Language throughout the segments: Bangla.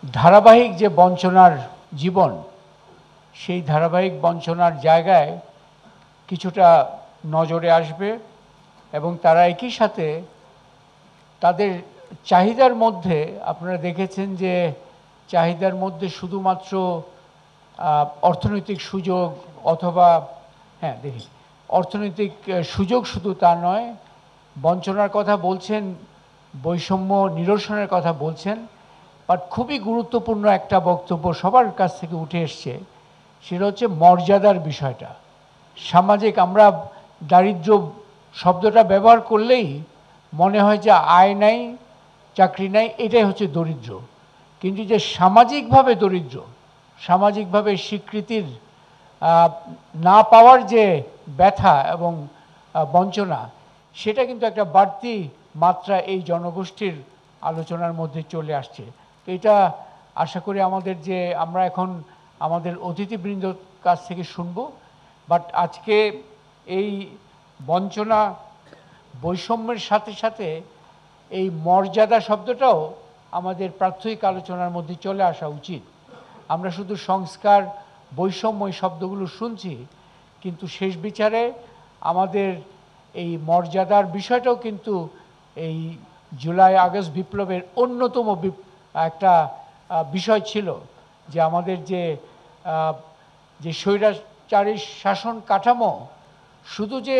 ধারাবাহিক যে বঞ্চনার জীবন, সেই ধারাবাহিক বঞ্চনার জায়গায় কিছুটা নজরে আসবে এবং তারা একই সাথে তাদের চাহিদার মধ্যে আপনারা দেখেছেন যে চাহিদার মধ্যে শুধুমাত্র অর্থনৈতিক সুযোগ অথবা দেখি অর্থনৈতিক সুযোগ শুধু তা নয়, বঞ্চনার কথা বলছেন, বৈষম্য নিরসনের কথা বলছেন, বাট খুবই গুরুত্বপূর্ণ একটা বক্তব্য সবার কাছ থেকে উঠে এসছে, সেটা হচ্ছে মর্যাদার বিষয়টা। সামাজিক, আমরা দারিদ্র্য শব্দটা ব্যবহার করলেই মনে হয় যে আয় নাই, চাকরি নাই, এটাই হচ্ছে দরিদ্র। কিন্তু যে সামাজিকভাবে দরিদ্র, সামাজিকভাবে স্বীকৃতির না পাওয়ার যে ব্যথা এবং বঞ্চনা, সেটা কিন্তু একটা বাড়তি মাত্রা এই জনগোষ্ঠীর আলোচনার মধ্যে চলে আসছে। তো এটা আশা করি আমরা এখন আমাদের অতিথিবৃন্দর কাছ থেকে শুনব। বাট আজকে এই বঞ্চনা বৈষম্যের সাথে সাথে এই মর্যাদা শব্দটাও আমাদের প্রাত্যহিক আলোচনার মধ্যে চলে আসা উচিত। আমরা শুধু সংস্কার, বৈষম্য এই শব্দগুলো শুনছি, কিন্তু শেষ বিচারে আমাদের এই মর্যাদার বিষয়টাও কিন্তু এই জুলাই আগস্ট বিপ্লবের অন্যতম একটা বিষয় ছিল, যে আমাদের যে স্বৈরাচারী শাসন কাঠামো শুধু যে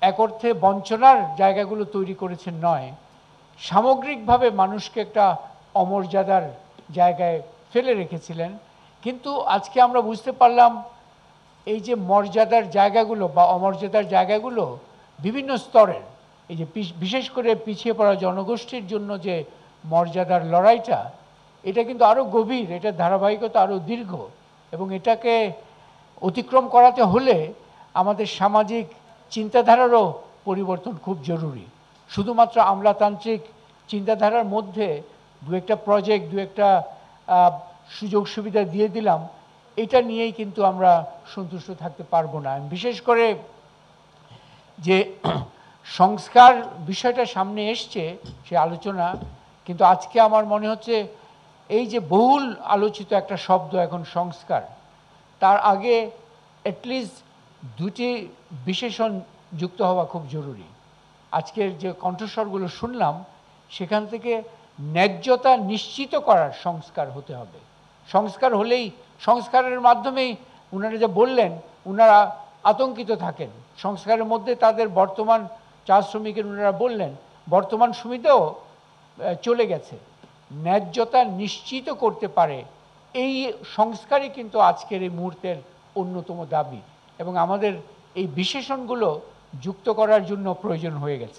এক অর্থে বঞ্চনার জায়গাগুলো তৈরি করেছেন নয়, সামগ্রিকভাবে মানুষকে একটা অমর্যাদার জায়গায় ফেলে রেখেছিলেন। কিন্তু আজকে আমরা বুঝতে পারলাম এই যে মর্যাদার জায়গাগুলো বা অমর্যাদার জায়গাগুলো বিভিন্ন স্তরের, এই যে বিশেষ করে পিছিয়ে পড়া জনগোষ্ঠীর জন্য যে মর্যাদার লড়াইটা, এটা কিন্তু আরও গভীর, এটা ধারাবাহিকতা আরও দীর্ঘ, এবং এটাকে অতিক্রম করাতে হলে আমাদের সামাজিক চিন্তাধারারও পরিবর্তন খুব জরুরি। শুধুমাত্র আমলাতান্ত্রিক চিন্তাধারার মধ্যে দু একটা প্রজেক্ট, দু একটা সুযোগ সুবিধা দিয়ে দিলাম, এটা নিয়েই কিন্তু আমরা সন্তুষ্ট থাকতে পারবো না। বিশেষ করে যে সংস্কার বিষয়টা সামনে এসছে, সে আলোচনা, কিন্তু আজকে আমার মনে হচ্ছে এই যে বহুল আলোচিত একটা শব্দ এখন সংস্কার, তার আগে অ্যাটলিস্ট দুটি বিশেষণ যুক্ত হওয়া খুব জরুরি। আজকের যে কণ্ঠস্বরগুলো শুনলাম, সেখান থেকে ন্যায্যতা নিশ্চিত করার সংস্কার হতে হবে। সংস্কার হলেই, সংস্কারের মাধ্যমেই ওনারা যা বললেন, ওনারা আতঙ্কিত থাকেন সংস্কারের মধ্যে তাদের বর্তমান চা শ্রমিকের, ওনারা বললেন বর্তমান সুবিধাও চলে গেছে। ন্যায্যতা নিশ্চিত করতে পারে এই সংস্কারই কিন্তু আজকের এই মুহূর্তের অন্যতম দাবি, এবং আমাদের এই বিশেষণগুলো যুক্ত করার জন্য প্রয়োজন হয়ে গেছে।